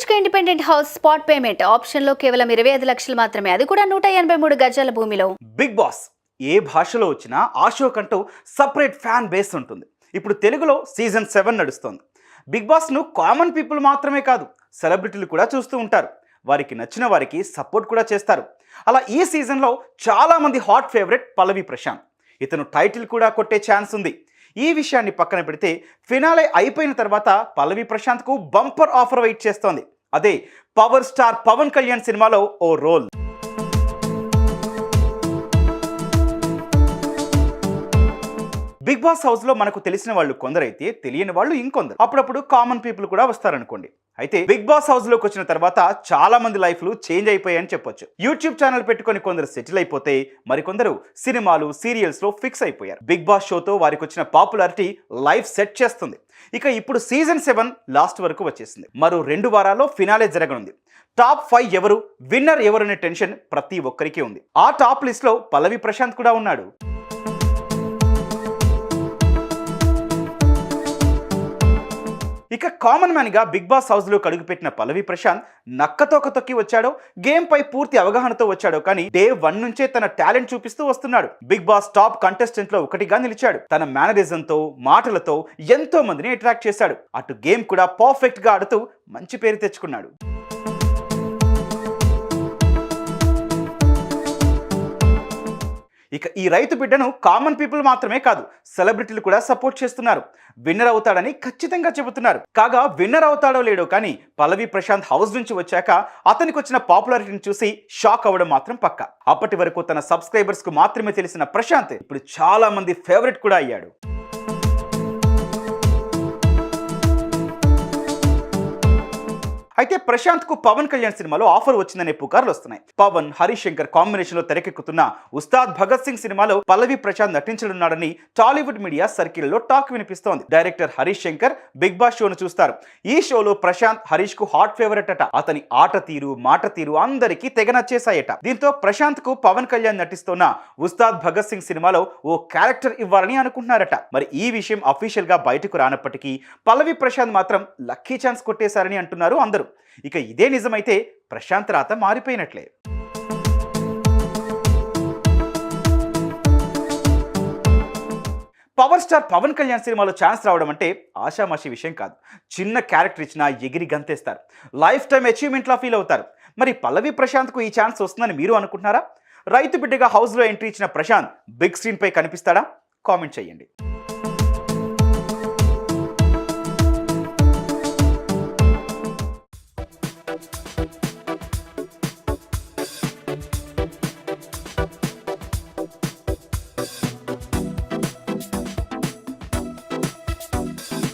BHK independent house spot payment option లో కేవలం 25 లక్షలు మాత్రమే, అది కూడా 183 గజాల భూమిలో. బిగ్ బాస్ ఏ భాషలో వచ్చినా ఆ షో కంటూ సపరేట్ ఫ్యాన్ బేస్ ఉంటుంది. ఇప్పుడు తెలుగులో సీజన్ 7 నడుస్తోంది. బిగ్ బాస్ను కామన్ పీపుల్ మాత్రమే కాదు, సెలబ్రిటీలు కూడా చూస్తూ ఉంటారు. వారికి నచ్చిన వారికి సపోర్ట్ కూడా చేస్తారు. అలా ఈ సీజన్లో చాలామంది హాట్ ఫేవరెట్ పల్లవి ప్రశాంత్. ఇతను టైటిల్ కూడా కొట్టే ఛాన్స్ ఉంది. ఈ విషయాన్ని పక్కన పెడితే ఫినాలే అయిపోయిన తర్వాత పల్లవి ప్రశాంత్కు బంపర్ ఆఫర్ వెయిట్ చేస్తోంది. అదే పవర్ స్టార్ పవన్ కళ్యాణ్ సినిమాలో ఓ రోల్. బిగ్ బాస్ హౌస్ లో మనకు తెలిసిన వాళ్ళు కొందరైతే తెలియని వాళ్ళు ఇంకొందరు. అప్పుడప్పుడు కామన్ పీపుల్ కూడా వస్తారనుకోండి. అయితే బిగ్ బాస్ హౌస్ లోకి వచ్చిన తర్వాత చాలా మంది లైఫ్లు చేంజ్ అయిపోయాయని చెప్పొచ్చు. యూట్యూబ్ ఛానల్ పెట్టుకొని కొందరు సెటిల్ అయిపోతే మరికొందరు సినిమాలు సీరియల్స్ లో ఫిక్స్ అయిపోయారు. బిగ్ బాస్ షోతో వారికి వచ్చిన పాపులారిటీ లైఫ్ సెట్ చేస్తుంది. ఇక ఇప్పుడు సీజన్ 7 లాస్ట్ వరకు వచ్చేసింది. మరో 2 వారాల్లో ఫినాలే జరగనుంది. టాప్ 5 ఎవరు, విన్నర్ ఎవరనే టెన్షన్ ప్రతి ఒక్కరికి ఉంది. ఆ టాప్ లిస్ట్ లో పల్లవి ప్రశాంత్ కూడా ఉన్నాడు. ఇక కామన్ మ్యాన్ గా బిగ్ బాస్ హౌస్ లో అడుగుపెట్టిన పల్లవి ప్రశాంత్ నక్కతోక తొక్కి వచ్చాడో, గేమ్ పై పూర్తి అవగాహనతో వచ్చాడో కానీ డే 1 నుంచే తన టాలెంట్ చూపిస్తూ వస్తున్నాడు. బిగ్ బాస్ టాప్ కంటెస్టెంట్ లో ఒకటిగా నిలిచాడు. తన మేనరిజంతో, మాటలతో ఎంతో మందిని అట్రాక్ట్ చేశాడు. అటు గేమ్ కూడా పర్ఫెక్ట్ గా ఆడుతూ మంచి పేరు తెచ్చుకున్నాడు. ఇక ఈ రైతు బిడ్డను కామన్ పీపుల్ మాత్రమే కాదు, సెలబ్రిటీలు కూడా సపోర్ట్ చేస్తున్నారు. విన్నర్ అవుతాడని ఖచ్చితంగా చెబుతున్నారు. కాగా విన్నర్ అవుతాడో లేడో కానీ పల్లవి ప్రశాంత్ హౌస్ నుంచి వచ్చాక అతనికి వచ్చిన పాపులారిటీని చూసి షాక్ అవ్వడం మాత్రం పక్కా. అప్పటి వరకు తన సబ్స్క్రైబర్స్ కు మాత్రమే తెలిసిన ప్రశాంత్ ఇప్పుడు చాలా మంది ఫేవరెట్ కూడా అయ్యాడు. అయితే ప్రశాంత్ కు పవన్ కళ్యాణ్ సినిమాలో ఆఫర్ వచ్చిందనే పుకార్లు వస్తున్నాయి. పవన్, హరీష్ శంకర్ కాంబినేషన్ లో తెరకెక్కుతున్న ఉస్తాద్ భగత్ సింగ్ సినిమాలో పల్లవి ప్రశాంత్ నటించనున్నాడని టాలీవుడ్ మీడియా సర్కిల్లో టాక్ వినిపిస్తోంది. Director Harish Shankar big boss షోను చూస్తారు. ఈ షోలో ప్రశాంత్ హరీష్ కు హాట్ ఫేవరెట్ అట. అతని ఆట తీరు, మాట తీరు అందరికీ తెగ నచ్చేశాయట. దీంతో ప్రశాంత్ కు పవన్ కళ్యాణ్ నటిస్తున్న ఉస్తాద్ భగత్ సింగ్ సినిమాలో ఓ క్యారెక్టర్ ఇవ్వాలని అనుకుంటున్నారట. మరి ఈ విషయం అఫీషియల్ గా బయటకు రానప్పటికీ పల్లవి ప్రశాంత్ మాత్రం లక్కీ ఛాన్స్ కొట్టేశారని అంటున్నారు అందరూ. ఇక ఇదే నిజమైతే ప్రశాంత్ రాత మారిపోయినట్లే. పవర్ స్టార్ పవన్ కళ్యాణ్ సినిమాలో ఛాన్స్ రావడం అంటే ఆషామాషి విషయం కాదు. చిన్న క్యారెక్టర్ ఇచ్చినా ఎగిరి గంతేస్తారు. లైఫ్ టైం అచీవ్మెంట్లా ఫీల్ అవుతారు. మరి పల్లవి ప్రశాంత్కు ఈ ఛాన్స్ వస్తుందని మీరు అనుకుంటున్నారా? రైతు బిడ్డగా హౌస్లో ఎంట్రీ ఇచ్చిన ప్రశాంత్ బిగ్ స్క్రీన్ పై కనిపిస్తాడా? కామెంట్ చేయండి.